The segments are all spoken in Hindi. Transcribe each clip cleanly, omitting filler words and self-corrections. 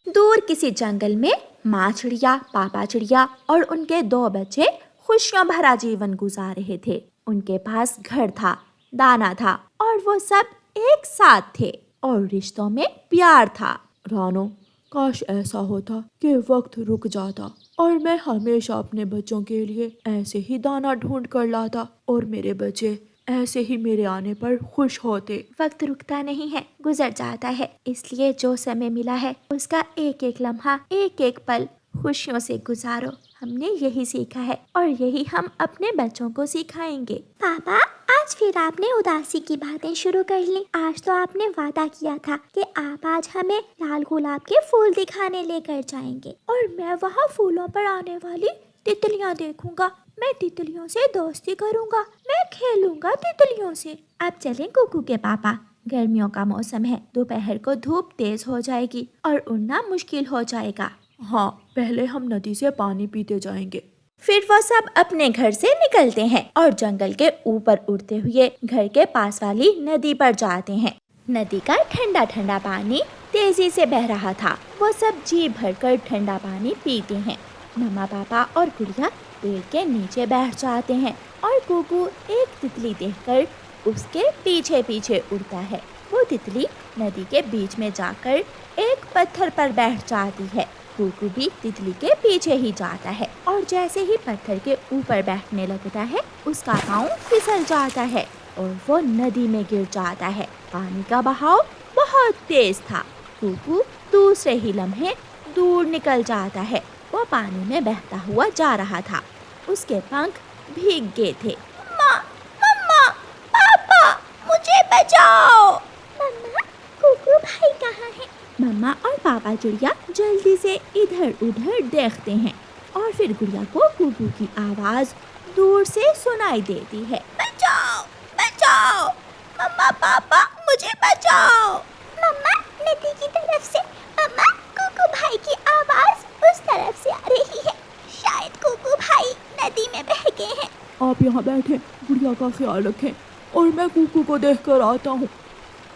दूर किसी जंगल में माँ चिड़िया, पापा चिड़िया और उनके 2 बच्चे खुशियों भरा जीवन गुजार रहे थे। उनके पास घर था, दाना था और वो सब एक साथ थे और रिश्तों में प्यार था। रानो, काश ऐसा होता कि वक्त रुक जाता और मैं हमेशा अपने बच्चों के लिए ऐसे ही दाना ढूंढ कर लाता और मेरे बच्चे ऐसे ही मेरे आने पर खुश होते। वक्त रुकता नहीं है, गुजर जाता है। इसलिए जो समय मिला है उसका एक एक लम्हा, एक एक पल खुशियों से गुजारो। हमने यही सीखा है और यही हम अपने बच्चों को सिखाएंगे। पापा, आज फिर आपने उदासी की बातें शुरू कर ली। आज तो आपने वादा किया था कि आप आज हमें लाल गुलाब के फूल दिखाने लेकर जाएंगे और मैं वहाँ फूलों पर आने वाली तितलियाँ देखूंगा। मैं तितलियों से दोस्ती करूंगा, मैं खेलूंगा तितलियों से। अब चलें कुकू के पापा, गर्मियों का मौसम है, दोपहर को धूप तेज हो जाएगी और उड़ना मुश्किल हो जाएगा। हाँ, पहले हम नदी से पानी पीते जाएंगे। फिर वो सब अपने घर से निकलते हैं और जंगल के ऊपर उड़ते हुए घर के पास वाली नदी पर जाते हैं। नदी का ठंडा ठंडा पानी तेजी से बह रहा था। वो सब जी भरकर ठंडा पानी पीते हैं। मम्मा, पापा और गुड़िया पेड़ के नीचे बैठ जाते हैं और कुकू एक तितली देखकर उसके पीछे पीछे उड़ता है। वो तितली नदी के बीच में जाकर एक पत्थर पर बैठ जाती है। कुकू भी तितली के पीछे ही जाता है और जैसे ही पत्थर के ऊपर बैठने लगता है उसका पाँव फिसल जाता है और वो नदी में गिर जाता है। पानी का बहाव बहुत तेज था। कुकू दूसरे ही लम्हे दूर निकल जाता है। वो पानी में बहता हुआ जा रहा था। उसके पंख भीग गए थे। माँ, मम्मा, पापा, मुझे बचाओ। मम्मा, कुकू भाई कहाँ है? मम्मा और पापा चिड़िया जल्दी से इधर उधर देखते हैं और फिर गुड़िया को कुकू की आवाज दूर से सुनाई देती है। बचाओ, बचाओ, मम्मा, पापा, मुझे बचाओ। मम्मा, नदी की तरफ से। मम्मा, कुकू भाई की आवाज उस तरफ से आ रही है। शायद कुकू भाई नदी में बह गए हैं। आप यहाँ बैठे, गुड़िया का ख्याल रखें और मैं कुकू को देख कर आता हूँ।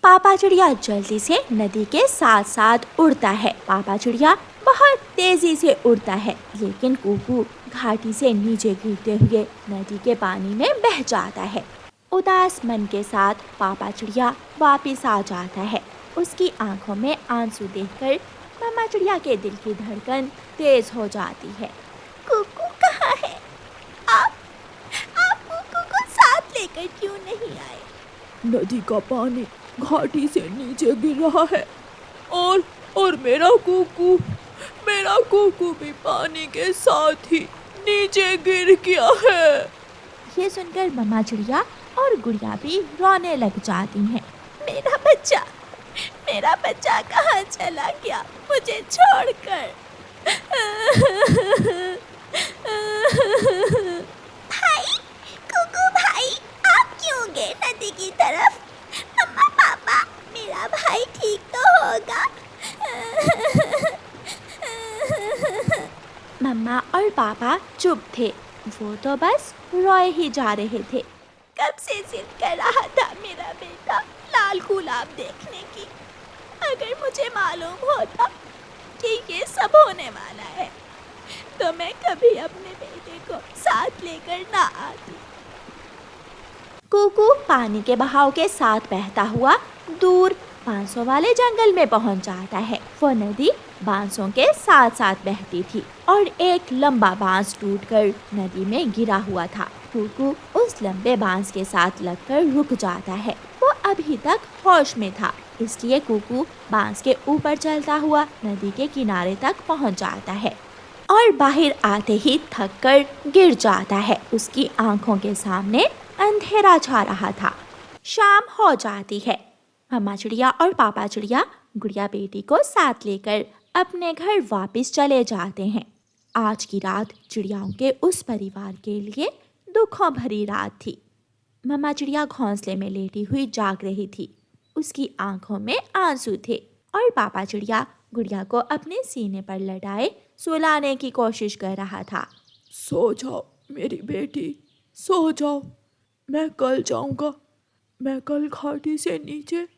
पापा चिड़िया जल्दी से नदी के साथ साथ उड़ता है। पापा चिड़िया बहुत तेजी से उड़ता है, लेकिन कुकू घाटी से नीचे गिरते हुए नदी के पानी में बह जाता है। उदास मन के साथ पापा चिड़िया वापिस आ जाता है। उसकी आंखों में आंसू देखकर मम्मा चिड़िया के दिल की धड़कन तेज हो जाती है। कुकू कहाँ है? आप कुकू को साथ लेकर क्यों नहीं आए? नदी का पानी घाटी से नीचे गिर रहा है और मेरा कुकू भी पानी के साथ ही नीचे गिर गया है। ये सुनकर मम्मा चिड़िया और गुड़िया भी रोने लग जाती हैं। मेरा बच्चा कहाँ चला गया मुझे छोड़कर? भाई, कुकू भाई, आप क्यों गए नदी की तरफ? मम्मा, पापा, मेरा भाई ठीक तो होगा? मम्मा और पापा चुप थे। वो तो बस रोए ही जा रहे थे। कब से जिद कर रहा था मेरा बेटा लाल गुलाब देखने की। अगर मुझे मालूम होता कि ये सब होने वाला है तो मैं कभी अपने बेटे को साथ लेकर ना आती। कुकू पानी के बहाव के साथ बहता हुआ दूर बांसों वाले जंगल में पहुंच जाता है। वो नदी बांसों के साथ साथ बहती थी और एक लंबा बांस टूटकर नदी में गिरा हुआ था। कुकू उस लंबे बांस के साथ लगकर रुक जाता है। वो अभी तक होश में था, इसलिए कुकू बांस के ऊपर चलता हुआ नदी के किनारे तक पहुंच जाता है और बाहर आते ही थक कर गिर जाता है। उसकी आंखों के सामने अंधेरा छा रहा था। शाम हो जाती है। मम्मा चिड़िया और पापा चिड़िया गुड़िया बेटी को साथ लेकर अपने घर वापस चले जाते हैं। आज की रात चिड़ियाओं के उस परिवार के लिए दुखों भरी रात थी। मम्मा चिड़िया घोंसले में लेटी हुई जाग रही थी। उसकी आंखों में आंसू थे और पापा चिड़िया गुड़िया को अपने सीने पर लटाए सुलाने की कोशिश कर रहा था। सो जाओ मेरी बेटी, सो जाओ। मैं कल जाऊंगा। मैं कल घाटी से नीचे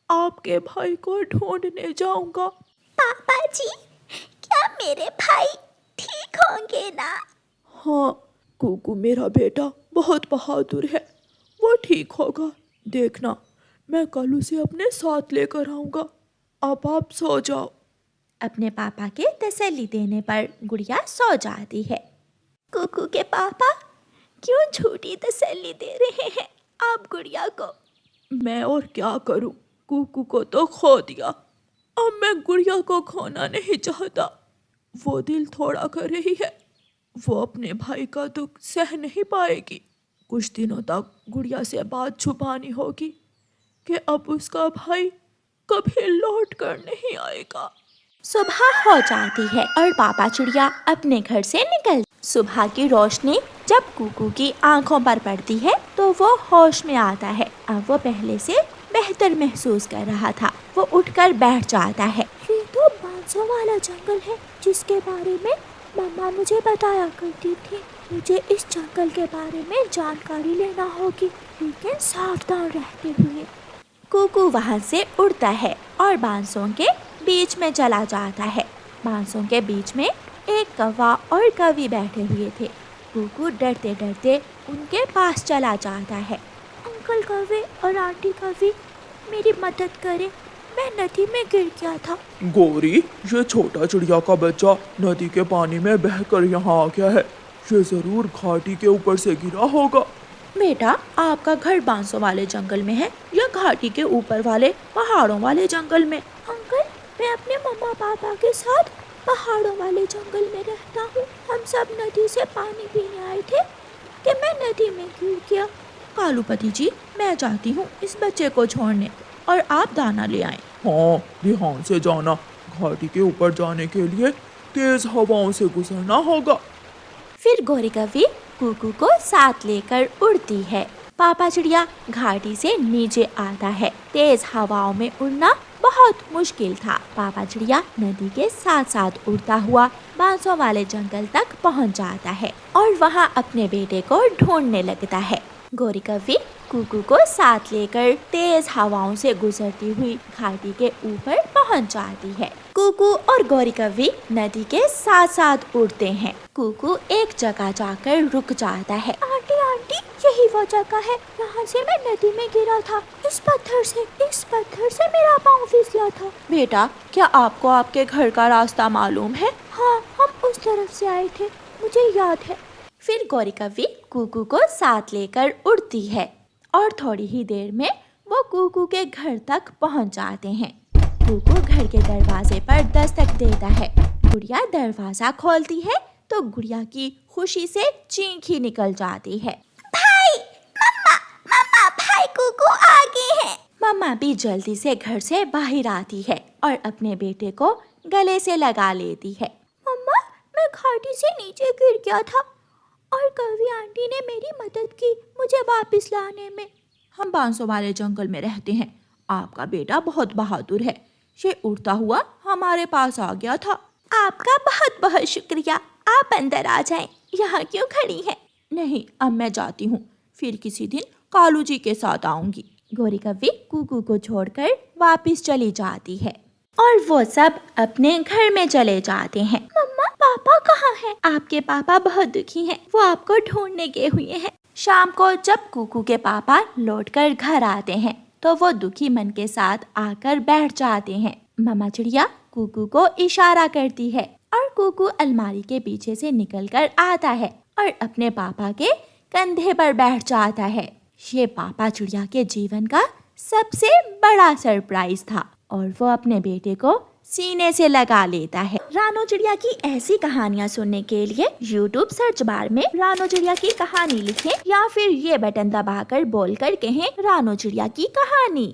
आपके भाई को ढूंढने जाऊंगा। पापा जी, क्या मेरे भाई ठीक होंगे ना? हाँ, कुकू मेरा बेटा बहुत बहादुर है, वो ठीक होगा। देखना, मैं कल उसे अपने साथ लेकर आऊँगा। अब आप सो जाओ। अपने पापा के तसल्ली देने पर गुड़िया सो जाती है। कुकू के पापा क्यों झूठी तसल्ली दे रहे हैं आप गुड़िया को? मैं और क्या करूं, कुकू को तो खो दिया, अब मैं गुड़िया को खोना नहीं चाहता। वो दिल थोड़ा कर रही है, वो अपने भाई का दुख सह नहीं पाएगी। कुछ दिनों तक गुड़िया से बात छुपानी होगी कि अब उसका भाई कभी लौट कर नहीं आएगा। सुबह हो जाती है और पापा चिड़िया अपने घर से निकल। सुबह की रोशनी जब कुकू की आंखों पर पड़ती है तो वो होश में आता है। अब वो पहले से बेहतर महसूस कर रहा था। वो उठकर बैठ जाता है। ये तो 500 वाला जंगल है जिसके बारे में मम्मा मुझे बताया करती थी। मुझे इस जंगल के बारे में जानकारी लेना होगी, लेकिन सावधान रहते हुए। कुकू वहाँ से उड़ता है और बांसों के बीच में चला जाता है। बांसों के बीच में एक कौवा और कवि बैठे हुए थे। कुकू डरते डरते उनके पास चला जाता है। अंकल कौवे और आंटी कौवी, मेरी मदद करें, मैं नदी में गिर गया था। गौरी, ये छोटा चिड़िया का बच्चा नदी के पानी में बहकर यहाँ आ गया है। ये जरूर घाटी के ऊपर से गिरा होगा। बेटा, आपका घर बांसों वाले जंगल में है या घाटी के ऊपर वाले पहाड़ों वाले जंगल में? अंकल, मैं अपने मम्मा पापा के साथ पहाड़ों वाले जंगल में रहता हूँ। हम सब नदी से पानी पीने आए थे कि मैं नदी में गिर गया। कालूपति जी, मैं जाती हूँ इस बच्चे को छोड़ने और आप दाना ले आए। हाँ, ध्यान से जाना। घाटी के ऊपर जाने के लिए तेज हवाओं से गुजरना होगा। फिर गौरी कवि कुकू को साथ लेकर उड़ती है। पापा चिड़िया घाटी से नीचे आता है। तेज हवाओं में उड़ना बहुत मुश्किल था। पापा चिड़िया नदी के साथ साथ उड़ता हुआ बांसों वाले जंगल तक पहुंच जाता है और वहां अपने बेटे को ढूंढने लगता है। गौरी कवि कुकू को साथ लेकर तेज हवाओं से गुजरती हुई घाटी के ऊपर पहुंच जाती है। कुकू और गौरी कवि नदी के साथ साथ उड़ते हैं। कुकू एक जगह जाकर रुक जाता है। आंटी आंटी, यही वो जगह है, यहाँ से मैं नदी में गिरा था। इस पत्थर से मेरा पाँव फिसला था। बेटा, क्या आपको आपके घर का रास्ता मालूम है? हाँ, हम उस तरफ से आए थे, मुझे याद है। फिर गौरी कवि कुकू को साथ लेकर उड़ती है और थोड़ी ही देर में वो कुकू के घर तक पहुंच जाते हैं। कुकू घर के दरवाजे पर दस्तक देता है। गुड़िया दरवाजा खोलती है तो गुड़िया की खुशी से चीख ही निकल जाती है। भाई, मम्मा, भाई कुकू आ गए हैं। मम्मा भी जल्दी से घर से बाहर आती है और अपने बेटे को गले से लगा लेती है। मम्मा, मैं घाटी से नीचे गिर गया था और कवि आंटी ने मेरी मदद की मुझे वापस लाने में। हम बांसों वाले जंगल में रहते हैं। आपका बेटा बहुत बहादुर है। ये उड़ता हुआ हमारे पास आ गया था। आपका बहुत बहुत शुक्रिया। आप अंदर आ जाएं। यहाँ क्यों खड़ी हैं? नहीं, अब मैं जाती हूँ। फिर किसी दिन कालू जी के साथ आऊंगी। गौरी कवि कुकू को छोड़कर वापस चली जाती है और वो सब अपने घर में चले जाते हैं। मम्मा, पापा कहाँ हैं? आपके पापा बहुत दुखी हैं। वो आपको ढूंढने गए हुए हैं। शाम को जब कुकू के पापा लौटकर घर आते हैं तो वो दुखी मन के साथ आकर बैठ जाते हैं। मम्मा चिड़िया कुकू को इशारा करती है और कुकू अलमारी के पीछे से निकलकर आता है और अपने पापा के कंधे पर बैठ जाता है। ये पापा चिड़िया के जीवन का सबसे बड़ा सरप्राइज था और वो अपने बेटे को सीने से लगा लेता है। रानो चिड़िया की ऐसी कहानियाँ सुनने के लिए YouTube सर्च बार में रानो चिड़िया की कहानी लिखें या फिर ये बटन दबाकर बोलकर कहें रानो चिड़िया की कहानी।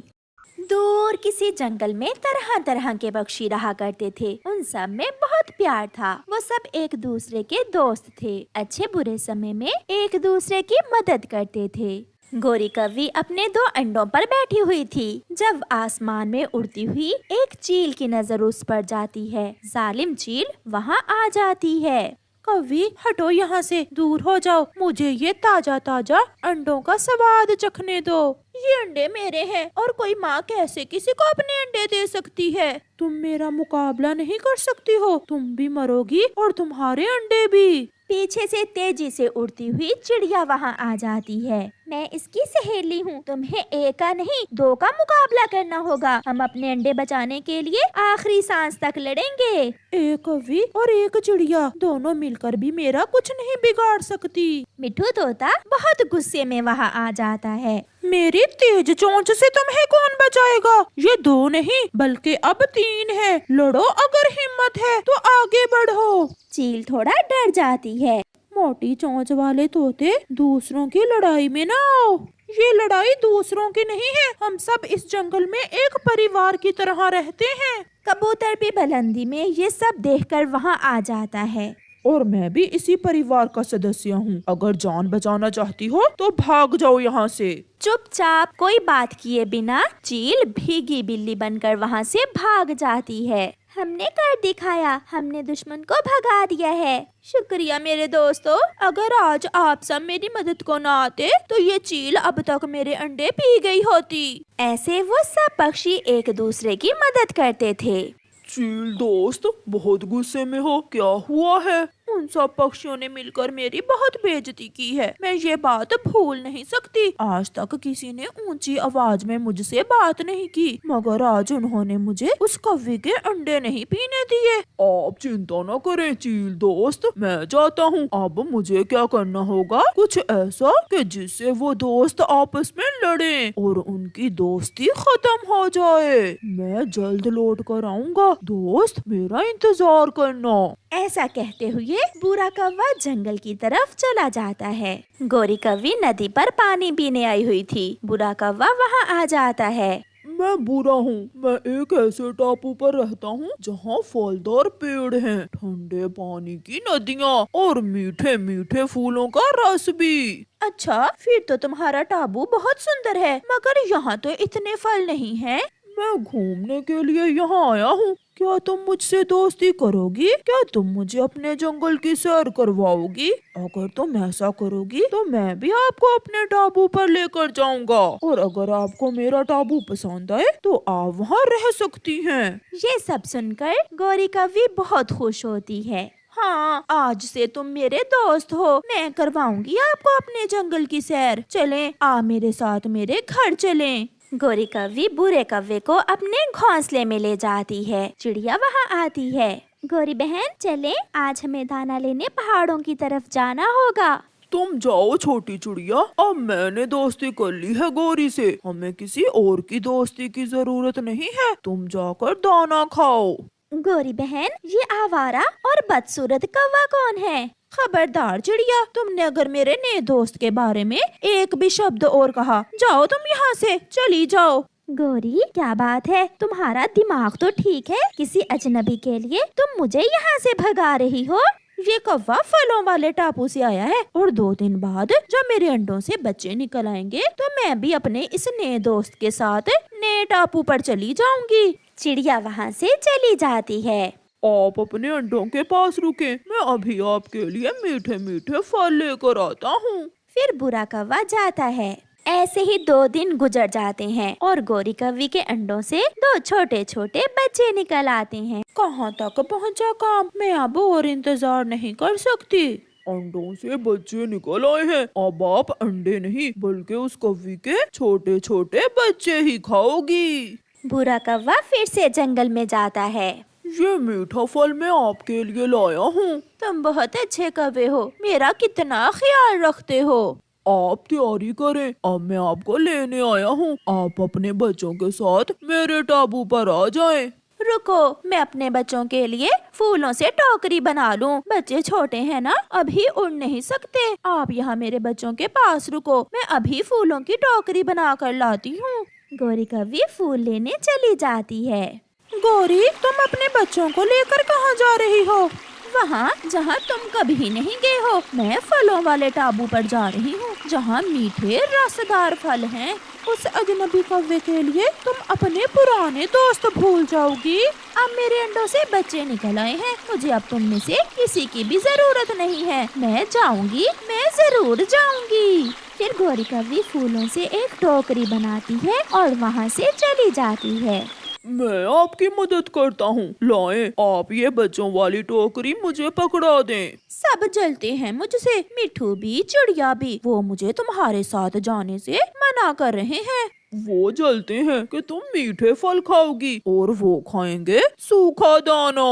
दूर किसी जंगल में तरह तरह के पक्षी रहा करते थे। उन सब में बहुत प्यार था। वो सब एक दूसरे के दोस्त थे। अच्छे बुरे समय में एक दूसरे की मदद करते थे। गौरी कवि अपने 2 अंडों पर बैठी हुई थी जब आसमान में उड़ती हुई एक चील की नजर उस पर जाती है। जालिम चील वहाँ आ जाती है। कवि, हटो यहाँ से, दूर हो जाओ। मुझे ये ताजा ताजा अंडों का स्वाद चखने दो। ये अंडे मेरे हैं और कोई माँ कैसे किसी को अपने अंडे दे सकती है? तुम मेरा मुकाबला नहीं कर सकती हो, तुम भी मरोगी और तुम्हारे अंडे भी। पीछे से तेजी से उड़ती हुई चिड़िया वहाँ आ जाती है। मैं इसकी सहेली हूँ, तुम्हें एक का नहीं 2 का मुकाबला करना होगा। हम अपने अंडे बचाने के लिए आखिरी सांस तक लड़ेंगे। एक कौवी और एक चिड़िया दोनों मिलकर भी मेरा कुछ नहीं बिगाड़ सकती। मिठू तोता बहुत गुस्से में वहाँ आ जाता है। मेरी तेज चोंच से तुम्हें कौन बचाएगा? ये 2 नहीं बल्कि अब 3 है। लड़ो, अगर हिम्मत है तो आगे बढ़ो। चील थोड़ा डर जाती है। मोटी चोंच वाले तोते, दूसरों की लड़ाई में ना आओ। ये लड़ाई दूसरों की नहीं है, हम सब इस जंगल में एक परिवार की तरह रहते हैं। कबूतर भी बुलंदी में ये सब देखकर वहाँ आ जाता है। और मैं भी इसी परिवार का सदस्य हूँ। अगर जान बचाना चाहती हो तो भाग जाओ यहाँ से। चुपचाप कोई बात किए बिना चील भीगी बिल्ली बनकर वहाँ से भाग जाती है। हमने कर दिखाया, हमने दुश्मन को भगा दिया है। शुक्रिया मेरे दोस्तों, अगर आज आप सब मेरी मदद को ना आते तो ये चील अब तक मेरे अंडे पी गई होती। ऐसे वो सब पक्षी एक दूसरे की मदद करते थे। चील दोस्त, बहुत गुस्से में हो, क्या हुआ है? उन सब पक्षियों ने मिलकर मेरी बहुत बेइज्जती की है। मैं ये बात भूल नहीं सकती। आज तक किसी ने ऊंची आवाज में मुझसे बात नहीं की, मगर आज उन्होंने मुझे उस कौवे के अंडे नहीं पीने दिए। आप चिंता न करें चील दोस्त, मैं जाता हूँ। अब मुझे क्या करना होगा? कुछ ऐसा कि जिससे वो दोस्त आपस में लड़ें और उनकी दोस्ती खत्म हो जाए। मैं जल्द लौट कर आऊँगा, दोस्त मेरा इंतजार करना। ऐसा कहते हुए बुरा कौवा जंगल की तरफ चला जाता है। गोरी कौवी नदी पर पानी पीने आई हुई थी। बुरा कौवा वहाँ आ जाता है। मैं बुरा हूँ, मैं एक ऐसे टापू पर रहता हूँ जहाँ फलदार पेड़ हैं, ठंडे पानी की नदियाँ और मीठे मीठे फूलों का रस भी। अच्छा, फिर तो तुम्हारा टापू बहुत सुंदर है, मगर यहाँ तो इतने फल नहीं हैं। मैं घूमने के लिए यहाँ आया हूँ, क्या तुम मुझसे दोस्ती करोगी? क्या तुम मुझे अपने जंगल की सैर करवाओगी? अगर तुम ऐसा करोगी तो मैं भी आपको अपने टापू पर लेकर जाऊंगा, और अगर आपको मेरा टापू पसंद आए तो आप वहाँ रह सकती हैं। ये सब सुनकर गोरी कौवी बहुत खुश होती है। हाँ, आज से तुम मेरे दोस्त हो, मैं करवाऊंगी आपको अपने जंगल की सैर। चलें, आप मेरे साथ मेरे घर चलें। गोरी कौवी बुरे कौवे को अपने घोंसले में ले जाती है। चिड़िया वहाँ आती है। गोरी बहन चले, आज हमें दाना लेने पहाड़ों की तरफ जाना होगा। तुम जाओ छोटी चिड़िया, अब मैंने दोस्ती कर ली है गोरी से, हमें किसी और की दोस्ती की जरूरत नहीं है। तुम जाकर दाना खाओ। गोरी बहन, ये आवारा और बदसूरत कौवा कौन है? खबरदार चिड़िया, तुमने अगर मेरे नए दोस्त के बारे में एक भी शब्द और कहा, जाओ तुम यहाँ से, चली जाओ। गोरी, क्या बात है, तुम्हारा दिमाग तो ठीक है? किसी अजनबी के लिए तुम मुझे यहाँ से भगा रही हो? ये कौवा फलों वाले टापू से आया है और 2 दिन बाद जब मेरे अंडों से बच्चे निकल आएंगे तो मैं भी अपने इस नए दोस्त के साथ नए टापू पर चली जाऊंगी। चिड़िया वहाँ से चली जाती है। आप अपने अंडों के पास रुके, मैं अभी आपके लिए मीठे मीठे फल लेकर आता हूँ। फिर बुरा कौवा जाता है। ऐसे ही 2 दिन गुजर जाते हैं और गोरी कौवी के अंडों से 2 छोटे छोटे बच्चे निकल आते हैं। कहाँ तक पहुँचा काम? मैं अब और इंतजार नहीं कर सकती। अंडों से बच्चे निकल आए हैं, अब आप अंडे नहीं बल्कि उस कौवी के छोटे छोटे बच्चे ही खाओगी। बुरा कौवा फिर से जंगल में जाता है। ये मीठा फल मैं आपके लिए लाया हूँ। तुम बहुत अच्छे कौवे हो, मेरा कितना ख्याल रखते हो। आप तैयारी करें, अब मैं आपको लेने आया हूँ। आप अपने बच्चों के साथ मेरे टापू पर आ जाएं। रुको, मैं अपने बच्चों के लिए फूलों से टोकरी बना लूं। बच्चे छोटे हैं ना, अभी उड़ नहीं सकते। आप यहाँ मेरे बच्चों के पास रुको, मैं अभी फूलों की टोकरी बना कर लाती हूँ। गोरी कौवी फूल लेने चली जाती है। गोरी, तुम अपने बच्चों को लेकर कहाँ जा रही हो? वहाँ जहाँ तुम कभी नहीं गए हो। मैं फलों वाले टापू पर जा रही हूँ जहाँ मीठे रसदार फल हैं। उस अजनबी कौवे के लिए तुम अपने पुराने दोस्त भूल जाओगी। अब मेरे अंडों से बच्चे निकल आए हैं, मुझे अब तुम में से किसी की भी जरूरत नहीं है। मैं जाऊंगी, मैं जरूर जाऊंगी। फिर गोरी कौवी फूलों से एक टोकरी बनाती है और वहाँ से चली जाती है। मैं आपकी मदद करता हूँ। लाएं, आप ये बच्चों वाली टोकरी मुझे पकड़ा दें। सब जलते हैं मुझसे, मिठू भी चिड़िया भी। वो मुझे तुम्हारे साथ जाने से मना कर रहे हैं। वो जलते हैं कि तुम मीठे फल खाओगी और वो खाएंगे सूखा दाना।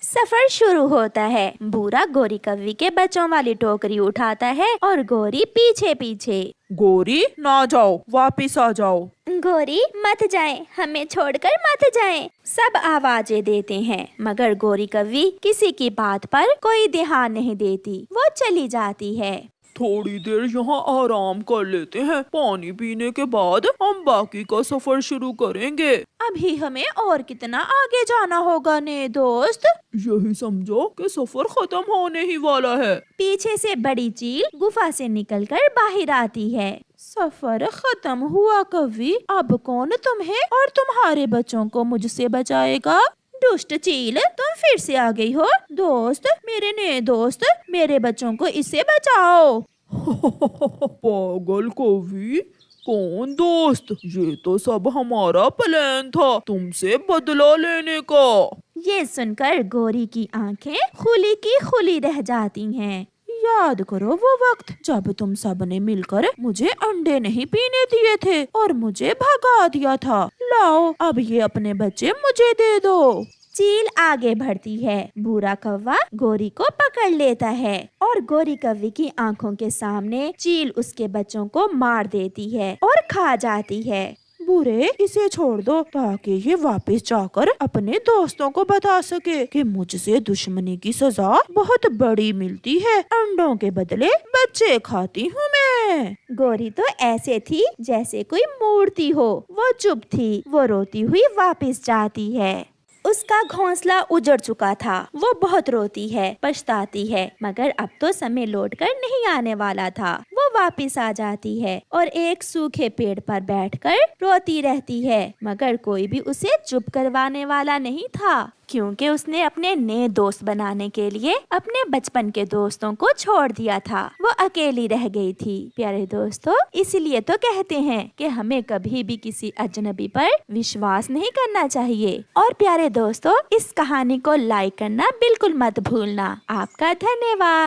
सफर शुरू होता है। बूढ़ा गोरी कौवी के बच्चों वाली टोकरी उठाता है और गोरी पीछे पीछे। गोरी ना जाओ, वापिस आ जाओ। गोरी मत जाए, हमें छोड़कर मत जाए। सब आवाजें देते हैं मगर गोरी कौवी किसी की बात पर कोई ध्यान नहीं देती। वो चली जाती है। थोड़ी देर यहाँ आराम कर लेते हैं। पानी पीने के बाद हम बाकी का सफर शुरू करेंगे। अभी हमें और कितना आगे जाना होगा ने दोस्त? यही समझो कि सफर खत्म होने ही वाला है। पीछे से बड़ी चील गुफा से निकलकर बाहर आती है। सफर खत्म हुआ कौवी, अब कौन तुम्हें और तुम्हारे बच्चों को मुझसे बचाएगा? दुष्ट चील, तुम फिर से आ गई हो। दोस्त, मेरे नए दोस्त, मेरे बच्चों को इससे बचाओ। पागल कौवी, कौन दोस्त? ये तो सब हमारा प्लान था, तुमसे बदला लेने का। ये सुनकर गोरी की आंखें खुली की खुली रह जाती हैं। याद करो वो वक्त जब तुम सब ने मिलकर मुझे अंडे नहीं पीने दिए थे और मुझे भगा दिया था। लाओ, अब ये अपने बच्चे मुझे दे दो। चील आगे बढ़ती है। बूढ़ा कौवा गोरी को पकड़ लेता है और गोरी कौवी की आंखों के सामने चील उसके बच्चों को मार देती है और खा जाती है। बुरे, इसे छोड़ दो ताकि ये वापस जाकर अपने दोस्तों को बता सके कि मुझसे दुश्मनी की सजा बहुत बड़ी मिलती है। अंडों के बदले बच्चे खाती हूँ मैं। गोरी तो ऐसे थी जैसे कोई मूर्ति हो। वो चुप थी। वो रोती हुई वापस जाती है। उसका घोंसला उजड़ चुका था। वो बहुत रोती है, पछताती है, मगर अब तो समय लौटकर नहीं आने वाला था। वो वापस आ जाती है और एक सूखे पेड़ पर बैठकर रोती रहती है, मगर कोई भी उसे चुप करवाने वाला नहीं था, क्योंकि उसने अपने नए दोस्त बनाने के लिए अपने बचपन के दोस्तों को छोड़ दिया था। वो अकेली रह गई थी। प्यारे दोस्तों, इसलिए तो कहते हैं कि हमें कभी भी किसी अजनबी पर विश्वास नहीं करना चाहिए। और प्यारे दोस्तों, इस कहानी को लाइक करना बिल्कुल मत भूलना। आपका धन्यवाद।